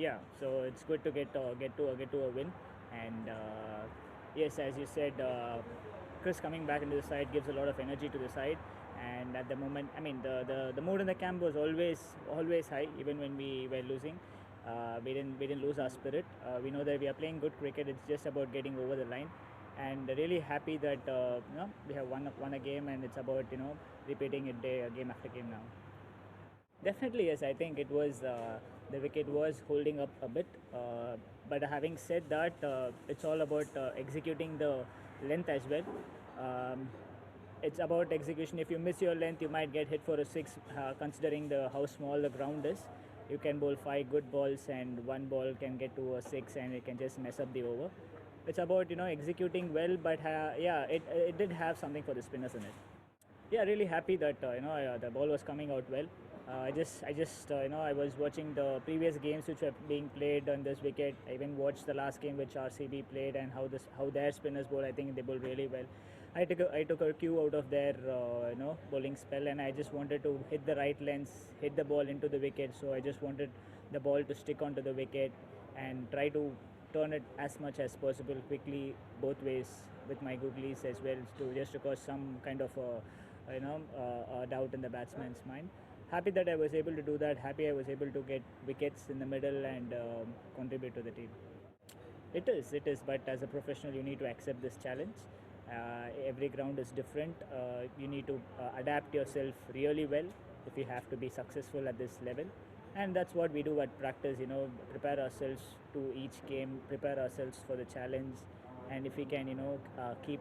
yeah, so it's good to get to a win, and yes, as you said, Chris coming back into the side gives a lot of energy to the side. And at the moment, I mean, the mood in the camp was always high, even when we were losing. We didn't lose our spirit. We know that we are playing good cricket. It's just about getting over the line, and really happy that we have won a game, and it's about repeating it game after game now. Definitely, yes. I think it was the wicket was holding up a bit, but having said that, it's all about executing the length as well. Um, it's about execution. If you miss your length, you might get hit for a six. Considering how small the ground is, you can bowl five good balls, and one ball can get to a six, and it can just mess up the over. It's about executing well, but yeah, it did have something for the spinners in it. Yeah, really happy that the ball was coming out well. I just I was watching the previous games which were being played on this wicket. I even watched the last game which RCB played, and how their spinners bowl. I think they bowl really well. I took a cue out of their bowling spell, and I just wanted to hit the right lengths, hit the ball into the wicket. So I just wanted the ball to stick onto the wicket and try to turn it as much as possible quickly both ways with my googlies as well, to just to cause some kind of a doubt in the batsman's mind. Happy that I was able to do that. Happy I was able to get wickets in the middle and contribute to the team. It is. But as a professional, you need to accept this challenge. Every ground is different. You need to adapt yourself really well if you have to be successful at this level. And that's what we do at practice. Prepare ourselves to each game, prepare ourselves for the challenge, and if we can, keep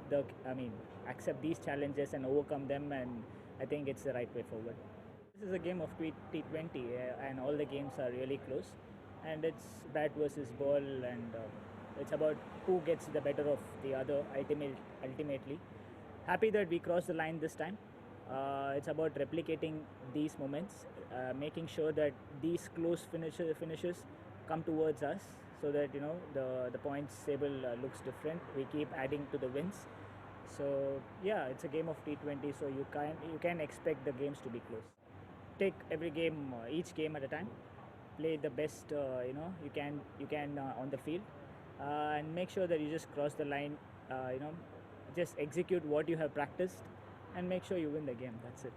the, I mean, accept these challenges and overcome them. And I think it's the right way forward. This is a game of T20, and all the games are really close, and it's bat versus ball, and it's about who gets the better of the other. Ultimately, happy that we crossed the line this time. It's about replicating these moments, making sure that these close finishes come towards us, so that the points table looks different. We keep adding to the wins. So yeah, it's a game of T20, so you can expect the games to be close. Take every game, each game at a time. Play the best you can on the field, and make sure that you just cross the line. Just execute what you have practiced, and make sure you win the game. That's it.